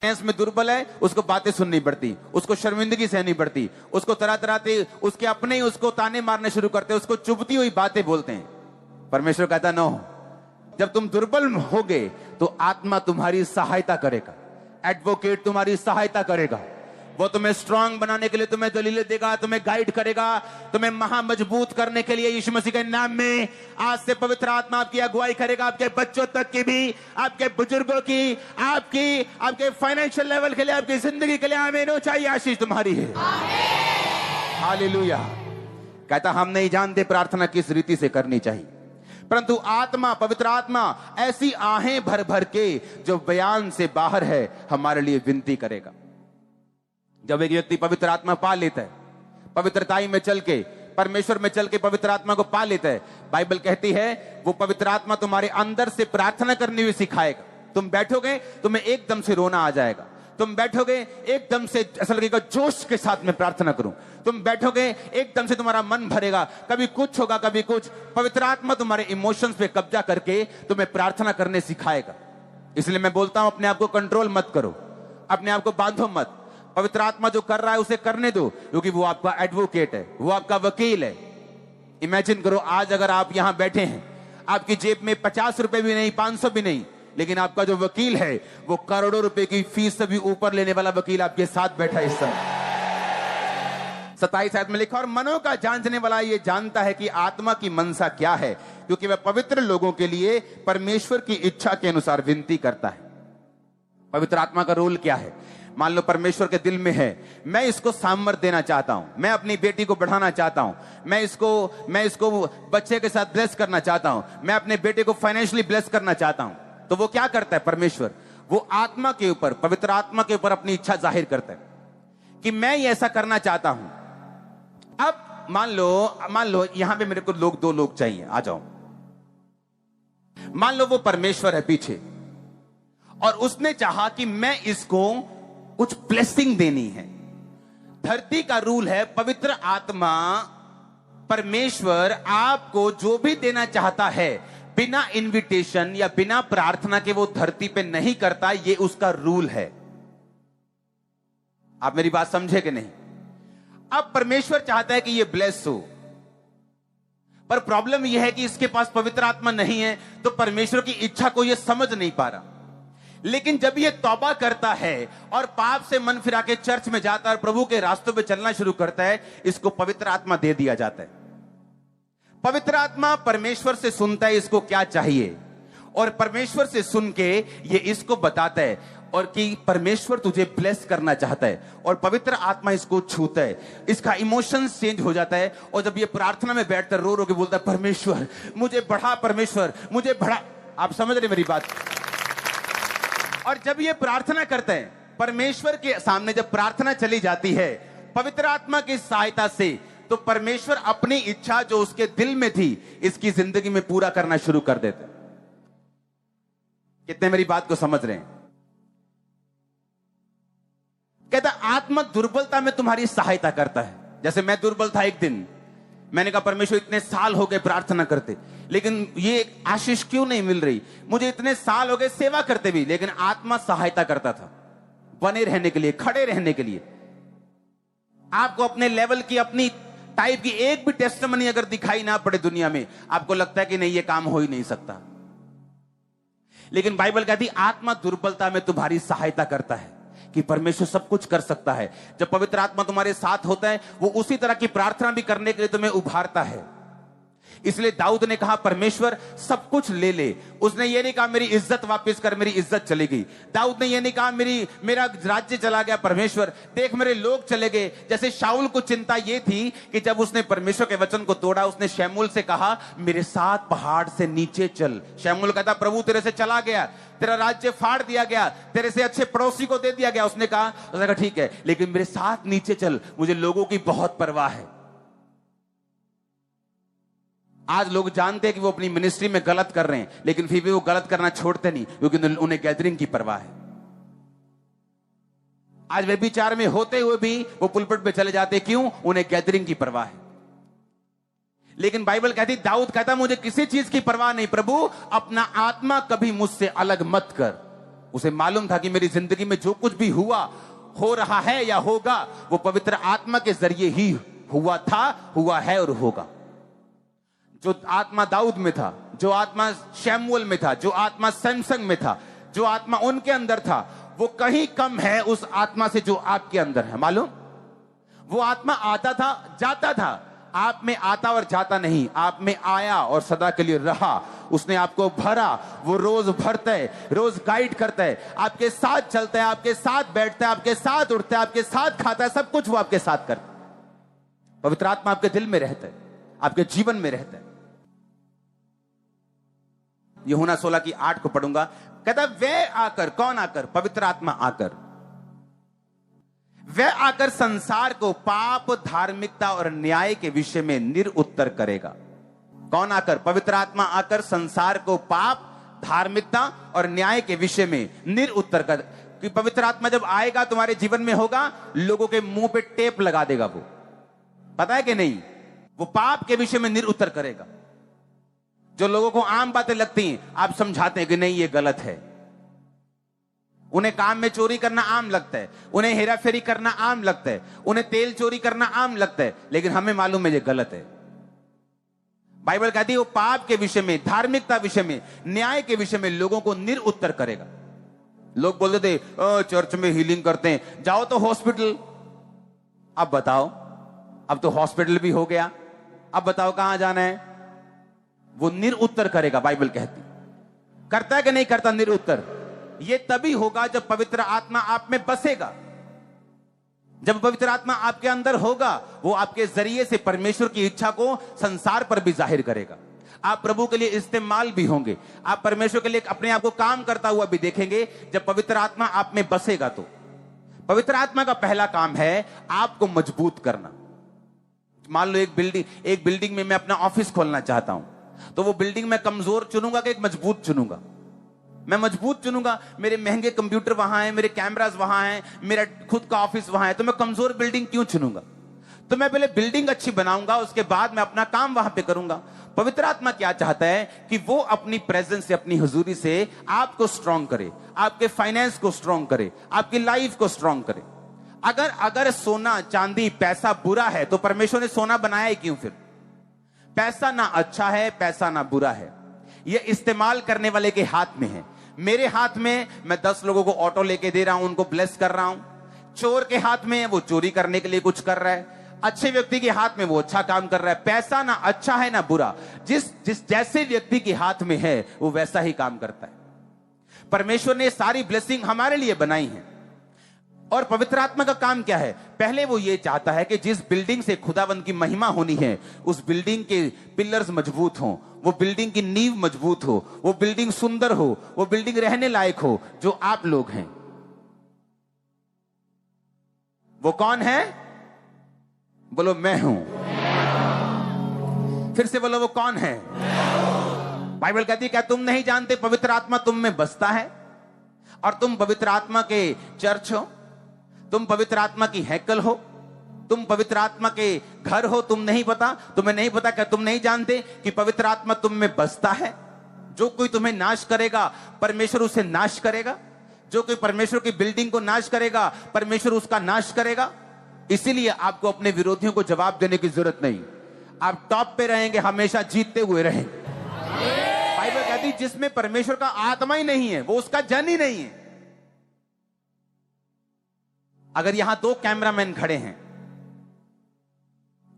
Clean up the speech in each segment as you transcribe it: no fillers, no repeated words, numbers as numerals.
Finance में दुर्बल है, उसको बातें सुननी पड़ती, उसको शर्मिंदगी सहनी पड़ती, उसको तरह तरह के उसके अपने ही उसको ताने मारने शुरू करते, उसको चुभती हुई बातें बोलते हैं। परमेश्वर कहता नो, जब तुम दुर्बल होगे तो आत्मा तुम्हारी सहायता करेगा, एडवोकेट तुम्हारी सहायता करेगा, वो तुम्हें स्ट्रांग बनाने के लिए तुम्हें दलीलें देगा, तुम्हें गाइड करेगा, तुम्हें महा मजबूत करने के लिए यीशु मसीह के नाम में आज से पवित्र आत्मा आपकी अगुवाई करेगा, आपके बच्चों तक की भी, आपके बुजुर्गों की, आपके फाइनेंशियल लेवल के लिए, आपकी जिंदगी के लिए। आमीन। ऊंचाई आशीष तुम्हारी है। हालेलुया। कहता हम नहीं जानते प्रार्थना किस रीति से करनी चाहिए, परंतु आत्मा, पवित्र आत्मा ऐसी आहें भर भर के जो बयान से बाहर है हमारे लिए विनती करेगा। जब एक व्यक्ति पवित्र आत्मा पा लेता है, पवित्रताई में चल के, परमेश्वर में चल के पवित्र आत्मा को पा लेता है, बाइबल कहती है वो पवित्र आत्मा तुम्हारे अंदर से प्रार्थना करनी भी सिखाएगा। तुम बैठोगे, तुम्हें एकदम से रोना आ जाएगा, तुम बैठोगे एकदम से ऐसा लगेगा जोश के साथ में प्रार्थना करूं, तुम बैठोगे एकदम से तुम्हारा मन भरेगा, कभी कुछ होगा कभी कुछ। पवित्र आत्मा तुम्हारे इमोशंस पे कब्जा करके तुम्हें प्रार्थना करने सिखाएगा। इसलिए मैं बोलता हूं अपने आप को कंट्रोल मत करो, अपने आप को बांधो मत। पवित्र आत्मा जो कर रहा है उसे करने दो, क्योंकि वो आपका एडवोकेट है, वो आपका वकील है। इमेजिन करो आज अगर आप यहां बैठे हैं, आपकी जेब में 50 रुपए भी नहीं, 500 भी नहीं, लेकिन आपका जो वकील है वो करोड़ों रुपए की फीस से भी ऊपर लेने वाला वकील आपके साथ बैठा है इस समय। 27 आयत में लिखा, और मनों का जांचने वाला ये जानता है कि आत्मा की मनसा क्या है, क्योंकि वह पवित्र लोगों के लिए परमेश्वर की इच्छा के अनुसार विनती करता है। पवित्र आत्मा का रोल क्या है? मान लो परमेश्वर के दिल में है, मैं इसको सामर्थ देना चाहता हूं, मैं अपनी बेटी को बढ़ाना चाहता हूं, मैं इसको बच्चे के साथ ब्लेस करना चाहता हूं, मैं अपने बेटे को फाइनेंशियली ब्लेस करना चाहता हूं। तो वो क्या करता है परमेश्वर? वो आत्मा के ऊपर, पवित्र आत्मा के ऊपर अपनी इच्छा जाहिर करता है कि मैं ये ऐसा करना चाहता हूं। अब मान लो यहां पे मेरे को दो लोग चाहिए, आ जाओ। मान लो वो परमेश्वर है पीछे, और उसने चाहा कि मैं इसको कुछ ब्लेसिंग देनी है। धरती का रूल है, पवित्र आत्मा, परमेश्वर आपको जो भी देना चाहता है बिना इनविटेशन या बिना प्रार्थना के वो धरती पे नहीं करता, ये उसका रूल है। आप मेरी बात समझे कि नहीं? अब परमेश्वर चाहता है कि ये ब्लेस हो, पर प्रॉब्लम यह है कि इसके पास पवित्र आत्मा नहीं है, तो परमेश्वर की इच्छा को ये समझ नहीं पा रहा। लेकिन जब ये तौबा करता है और पाप से मन फिरा के चर्च में जाता है और प्रभु के रास्तों पे चलना शुरू करता है, इसको पवित्र आत्मा दे दिया जाता है। पवित्र आत्मा परमेश्वर से सुनता है इसको क्या चाहिए, और परमेश्वर से सुन के ये इसको बताता है और कि परमेश्वर तुझे ब्लेस करना चाहता है, और पवित्र आत्मा इसको छूता है, इसका इमोशंस चेंज हो जाता है, और जब ये प्रार्थना में बैठकर रो रो के बोलता है परमेश्वर मुझे बढ़ा, परमेश्वर मुझे बढ़ा। आप समझ रहे मेरी बात? और जब ये प्रार्थना करते हैं परमेश्वर के सामने, जब प्रार्थना चली जाती है पवित्र आत्मा की सहायता से, तो परमेश्वर अपनी इच्छा जो उसके दिल में थी इसकी जिंदगी में पूरा करना शुरू कर देते। कितने मेरी बात को समझ रहे हैं? कहता आत्मा दुर्बलता में तुम्हारी सहायता करता है। जैसे मैं दुर्बल था, एक दिन मैंने कहा परमेश्वर इतने साल हो गए प्रार्थना करते, लेकिन ये आशीष क्यों नहीं मिल रही? मुझे इतने साल हो गए सेवा करते भी, लेकिन आत्मा सहायता करता था बने रहने के लिए, खड़े रहने के लिए। आपको अपने लेवल की, अपनी टाइप की एक भी टेस्टमनी अगर दिखाई ना पड़े दुनिया में, आपको लगता है कि नहीं ये काम हो ही नहीं सकता। लेकिन बाइबल कहती आत्मा दुर्बलता में तुम्हारी सहायता करता है, कि परमेश्वर सब कुछ कर सकता है। जब पवित्र आत्मा तुम्हारे साथ होता है, वो उसी तरह की प्रार्थना भी करने के लिए तुम्हें उभारता है। इसलिए दाऊद ने कहा परमेश्वर सब कुछ ले ले। उसने ये नहीं कहा मेरी इज्जत वापस कर, मेरी इज्जत चली गई। दाऊद ने ये नहीं कहा मेरा राज्य चला गया, परमेश्वर देख मेरे लोग चले गए। जैसे शाऊल को चिंता ये थी कि जब उसने परमेश्वर के वचन को तोड़ा, उसने शमूएल से कहा मेरे साथ पहाड़ से नीचे चल। शमूएल कहता प्रभु तेरे से चला गया, तेरा राज्य फाड़ दिया गया, तेरे से अच्छे पड़ोसी को दे दिया गया। उसने कहा ठीक है, लेकिन मेरे साथ नीचे चल, मुझे लोगों की बहुत परवाह है। आज लोग जानते हैं कि वो अपनी मिनिस्ट्री में गलत कर रहे हैं, लेकिन फिर भी वो गलत करना छोड़ते नहीं, क्योंकि उन्हें गैदरिंग की परवाह है। आज वे विचार में होते हुए भी वो पुलपिट पे चले जाते, क्यों? उन्हें गैदरिंग की परवाह है। लेकिन बाइबल कहती, दाऊद कहता मुझे किसी चीज की परवाह नहीं प्रभु, अपना आत्मा कभी मुझसे अलग मत कर। उसे मालूम था कि मेरी जिंदगी में जो कुछ भी हुआ, हो रहा है या होगा, वो पवित्र आत्मा के जरिए ही हुआ था, हुआ है और होगा। जो आत्मा दाऊद में था, जो आत्मा शमूएल में था, जो आत्मा सैमसन में था, जो आत्मा उनके अंदर था, वो कहीं कम है उस आत्मा से जो आपके अंदर है। मालूम, वो आत्मा आता था, जाता था, आप में आता और जाता नहीं, आप में आया और सदा के लिए रहा। उसने आपको भरा, वो रोज भरता है, रोज गाइड करता है, आपके साथ चलता है, आपके साथ बैठता है, आपके साथ उठता है, आपके साथ खाता है, सब कुछ वो आपके साथ करता है। पवित्र आत्मा आपके दिल में रहता है, आपके जीवन में रहता है। यूहन्ना 16:8 को पढ़ूंगा। कहता वे आकर, कौन आकर? पवित्र आत्मा आकर, वह आकर संसार को पाप, धार्मिकता और न्याय के विषय में निरुत्तर करेगा। कौन आकर? पवित्र आत्मा आकर संसार को पाप, धार्मिकता और न्याय के विषय में निरुत्तर कर। कि पवित्र आत्मा जब आएगा तुम्हारे जीवन में होगा, लोगों के मुंह पे टेप लगा देगा। वो पता है कि नहीं? वो पाप के विषय में निरुत्तर करेगा। जो लोगों को आम बातें लगती हैं, आप समझाते हैं कि नहीं ये गलत है। उन्हें काम में चोरी करना आम लगता है, उन्हें हेराफेरी करना आम लगता है, उन्हें तेल चोरी करना आम लगता है, लेकिन हमें मालूम है ये गलत है। बाइबल कहती है वो पाप के विषय में, धार्मिकता विषय में, न्याय के विषय में लोगों को निरुत्तर करेगा। लोग बोलते थे चर्च में हीलिंग करते हैं, जाओ तो हॉस्पिटल। अब बताओ, अब तो हॉस्पिटल भी हो गया, अब बताओ कहां जाना है? वो निरुत्तर करेगा। बाइबल कहती करता है कि नहीं करता निरुत्तर? ये तभी होगा जब पवित्र आत्मा आप में बसेगा। जब पवित्र आत्मा आपके अंदर होगा, वो आपके जरिए से परमेश्वर की इच्छा को संसार पर भी जाहिर करेगा। आप प्रभु के लिए इस्तेमाल भी होंगे, आप परमेश्वर के लिए अपने आप को काम करता हुआ भी देखेंगे जब पवित्र आत्मा आप में बसेगा। तो पवित्र आत्मा का पहला काम है आपको मजबूत करना। मान लो एक बिल्डिंग में मैं अपना ऑफिस खोलना चाहता हूं, तो वो बिल्डिंग मैं कमजोर चुनूंगा कि एक मजबूत चुनूंगा? मैं मजबूत चुनूंगा। मेरे महंगे कंप्यूटर वहां हैं, मेरे कैमरास वहां हैं, मेरा खुद का ऑफिस वहां है, तो मैं कमजोर बिल्डिंग क्यों चुनूंगा? तो मैं पहले बिल्डिंग अच्छी बनाऊंगा, उसके बाद मैं अपना काम वहां पे करूंगा। पवित्र आत्मा क्या चाहता है कि वो अपनी प्रेजेंस से, अपनी हुजूरी से आपको स्ट्रांग करे, आपके फाइनेंस को स्ट्रांग करे, आपकी लाइफ को स्ट्रांग करे। अगर सोना, चांदी, पैसा बुरा है तो परमेश्वर ने सोना बनाया ही क्यों? फिर पैसा ना अच्छा है, पैसा ना बुरा है, यह इस्तेमाल करने वाले के हाथ में है। मेरे हाथ में मैं 10 लोगों को ऑटो लेके दे रहा हूं, उनको ब्लेस कर रहा हूं। चोर के हाथ में वो चोरी करने के लिए कुछ कर रहा है, अच्छे व्यक्ति के हाथ में वो अच्छा काम कर रहा है। पैसा ना अच्छा है ना बुरा, जिस जैसे व्यक्ति के हाथ में है वो वैसा ही काम करता है। परमेश्वर ने सारी ब्लेसिंग हमारे लिए बनाई है। और पवित्र आत्मा का काम क्या है? पहले वो ये चाहता है कि जिस बिल्डिंग से खुदावंद की महिमा होनी है, उस बिल्डिंग के पिलर्स मजबूत हों, वो बिल्डिंग की नींव मजबूत हो, वो बिल्डिंग सुंदर हो, वो बिल्डिंग रहने लायक हो। जो आप लोग हैं, वो कौन है? बोलो मैं हूं। फिर से बोलो वो कौन है? बाइबल कहती है क्या तुम नहीं जानते पवित्र आत्मा तुम में बसता है और तुम पवित्र आत्मा के चर्च हो, तुम पवित्र आत्मा की हैकल हो, तुम पवित्र आत्मा के घर हो? तुम नहीं पता? तुम्हें नहीं पता? क्या तुम नहीं जानते कि पवित्र आत्मा तुम में बसता है? जो कोई तुम्हें नाश करेगा, परमेश्वर उसे नाश करेगा। जो कोई परमेश्वर की बिल्डिंग को नाश करेगा, परमेश्वर उसका नाश करेगा। इसीलिए आपको अपने विरोधियों को जवाब देने की जरूरत नहीं। आप टॉप पे रहेंगे, हमेशा जीतते हुए रहेंगे। बाइबल कहती है जिसमें परमेश्वर का आत्मा ही नहीं है, वो उसका जन ही नहीं है। अगर यहां 2 कैमरामैन खड़े हैं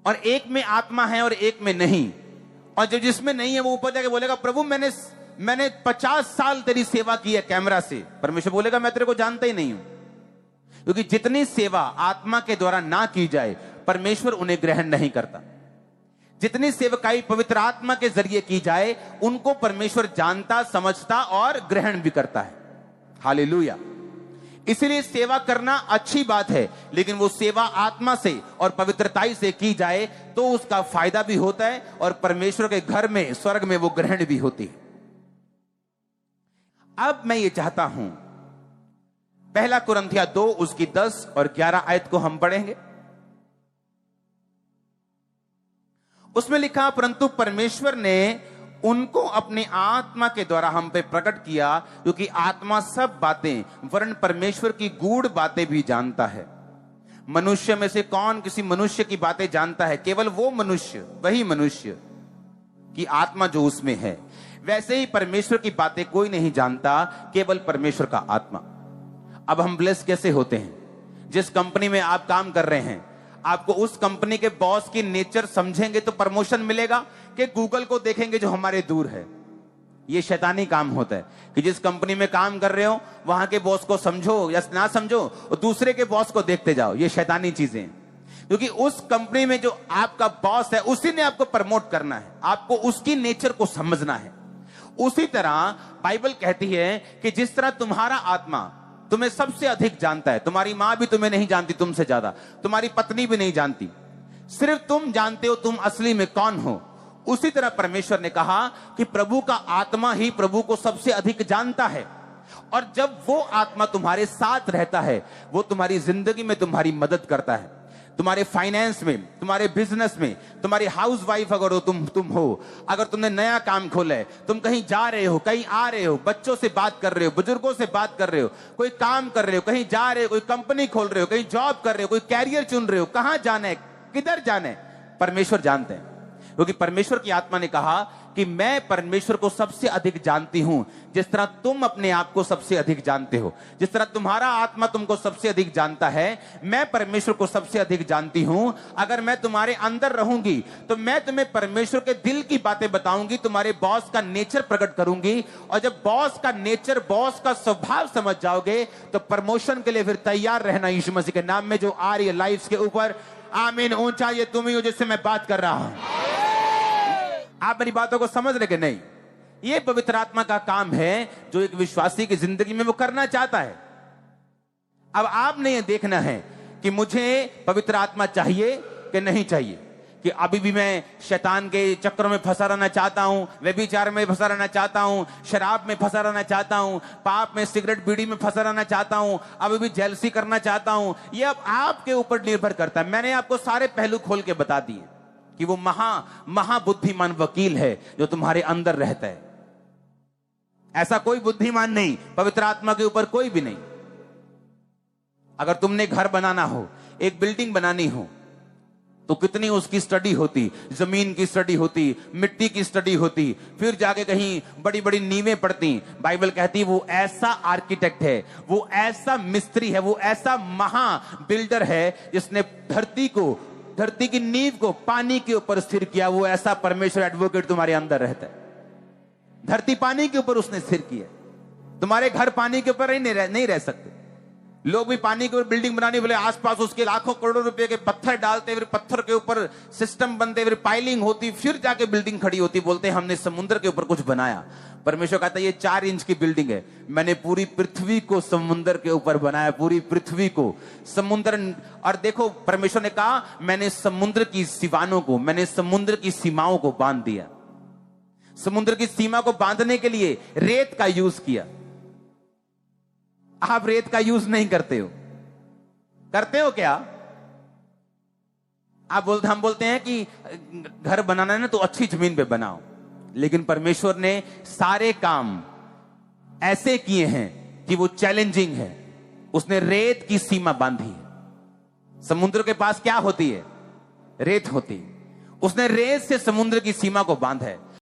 और एक में आत्मा है और एक में नहीं, और जो जिसमें नहीं है वो ऊपर जाके बोलेगा प्रभु मैंने 50 साल तेरी सेवा की है कैमरा से, परमेश्वर बोलेगा मैं तेरे को जानता ही नहीं हूं। क्योंकि जितनी सेवा आत्मा के द्वारा ना की जाए, परमेश्वर उन्हें ग्रहण नहीं करता। जितनी सेवकाई पवित्र आत्मा के जरिए की जाए, उनको परमेश्वर जानता, समझता और ग्रहण भी करता है। हालेलुया। इसलिए सेवा करना अच्छी बात है, लेकिन वो सेवा आत्मा से और पवित्रताई से की जाए तो उसका फायदा भी होता है और परमेश्वर के घर में, स्वर्ग में वो ग्रहण भी होती है। अब मैं ये चाहता हूं, 1 कुरिन्थियों 2 उसकी 10 और 11 आयत को हम पढ़ेंगे। उसमें लिखा परंतु परमेश्वर ने उनको अपनी आत्मा के द्वारा हम पे प्रकट किया, क्योंकि आत्मा सब बातें वरन परमेश्वर की गूढ़ बातें भी जानता है। मनुष्य में से कौन किसी मनुष्य की बातें जानता है? केवल वो मनुष्य, वही मनुष्य की आत्मा जो उसमें है। वैसे ही परमेश्वर की बातें कोई नहीं जानता, केवल परमेश्वर का आत्मा। अब हम ब्लेस कैसे होते हैं? जिस कंपनी में आप काम कर रहे हैं, आपको उस कंपनी के बॉस की नेचर समझेंगे तो प्रमोशन मिलेगा, कि गूगल को देखेंगे जो हमारे दूर है? ये शैतानी काम होता है कि जिस कंपनी में काम कर रहे हो वहां के बॉस को समझो या ना समझो, और दूसरे के बॉस को देखते जाओ। ये शैतानी चीजें, क्योंकि उस कंपनी में जो आपका बॉस है उसी ने आपको प्रमोट करना है, आपको उसकी नेचर को समझना है। उसी तरह बाइबल कहती है कि जिस तरह तुम्हारा आत्मा तुम्हें सबसे अधिक जानता है, तुम्हारी मां भी तुम्हें नहीं जानती तुमसे ज्यादा, तुम्हारी पत्नी भी नहीं जानती, सिर्फ तुम जानते हो तुम असली में कौन हो। उसी तरह परमेश्वर ने कहा कि प्रभु का आत्मा ही प्रभु को सबसे अधिक जानता है। और जब वो आत्मा तुम्हारे साथ रहता है, वो तुम्हारी जिंदगी में तुम्हारी मदद करता है, तुम्हारे फाइनेंस में, तुम्हारे बिजनेस में, तुम्हारी हाउस वाइफ अगर हो तुम हो, अगर तुमने नया काम खोला है, तुम कहीं जा रहे हो, कहीं आ रहे हो, बच्चों से बात कर रहे हो, बुजुर्गों से बात कर रहे हो, कोई काम कर रहे हो, कहीं जा रहे हो, कोई कंपनी खोल रहे हो, कहीं जॉब कर रहे हो, कोई कैरियर चुन रहे हो, कहां जाना है, किधर जाना है, परमेश्वर जानते हैं। क्योंकि परमेश्वर की आत्मा ने कहा कि मैं परमेश्वर को सबसे अधिक जानती हूं, जिस तरह तुम अपने आप को सबसे अधिक जानते हो, जिस तरह तुम्हारा आत्मा तुमको सबसे अधिक जानता है, मैं परमेश्वर को सबसे अधिक जानती हूं। अगर मैं तुम्हारे अंदर रहूंगी तो मैं तुम्हें परमेश्वर के दिल की बातें बताऊंगी, तुम्हारे बॉस का नेचर प्रकट करूंगी। और जब बॉस का नेचर, बॉस का स्वभाव समझ जाओगे तो प्रमोशन के लिए फिर तैयार रहना यीशु मसीह के नाम में, जो आ रही है लाइफ के ऊपर। आमीन। ऊंचा ये तुम ही हो जिससे मैं बात कर रहा हूं। आप मेरी बातों को समझ रहे कि नहीं? ये पवित्र आत्मा का काम है जो एक विश्वासी की जिंदगी में वो करना चाहता है। अब आपने ये देखना है कि मुझे पवित्र आत्मा चाहिए कि नहीं चाहिए, कि अभी भी मैं शैतान के चक्रों में फंसा रहना चाहता हूं, व्यभिचार में फंसा रहना चाहता हूं, शराब में फंसा रहना चाहता हूं, पाप में, सिगरेट बीड़ी में फंसा रहना चाहता हूं, अभी भी जेलसी करना चाहता हूं। ये अब आपके ऊपर निर्भर करता है। मैंने आपको सारे पहलू खोल के बता दिए कि वो महाबुद्धिमान वकील है जो तुम्हारे अंदर रहता है। ऐसा कोई बुद्धिमान नहीं पवित्र आत्मा के ऊपर, कोई भी नहीं। अगर तुमने घर बनाना हो, एक बिल्डिंग बनानी हो, तो कितनी उसकी स्टडी होती, जमीन की स्टडी होती, मिट्टी की स्टडी होती, फिर जाके कहीं बड़ी बड़ी नींवें पड़ती। बाइबल कहती वो ऐसा आर्किटेक्ट है, वो ऐसा मिस्त्री है, वो ऐसा महा बिल्डर है जिसने धरती की नींव को पानी के ऊपर स्थिर किया। वो ऐसा परमेश्वर एडवोकेट तुम्हारे अंदर रहता है। धरती पानी के ऊपर उसने स्थिर किया। तुम्हारे घर पानी के ऊपर नहीं रह सकते। लोग भी पानी के ऊपर बिल्डिंग बनाने वाले आसपास उसके लाखों करोड़ों रुपए के पत्थर डालते, फिर पत्थर के ऊपर सिस्टम बनते, फिर पाइलिंग होती, फिर जाके बिल्डिंग खड़ी होती। बोलते हैं हमने समुद्र के ऊपर कुछ बनाया। परमेश्वर कहता है ये 4 इंच की बिल्डिंग है, मैंने पूरी पृथ्वी को समुद्र के ऊपर बनाया, पूरी पृथ्वी को समुद्र। और देखो परमेश्वर ने कहा मैंने समुद्र की सीमाओं को, मैंने समुद्र की सीमाओं को बांध दिया। समुद्र की सीमा को बांधने के लिए रेत का यूज किया। आप रेत का यूज नहीं करते हो, करते हो क्या? हम बोलते हैं कि घर बनाना है ना तो अच्छी जमीन पे बनाओ, लेकिन परमेश्वर ने सारे काम ऐसे किए हैं कि वो चैलेंजिंग है। उसने रेत की सीमा बांधी है। समुद्र के पास क्या होती है? रेत होती है। उसने रेत से समुद्र की सीमा को बांधा है।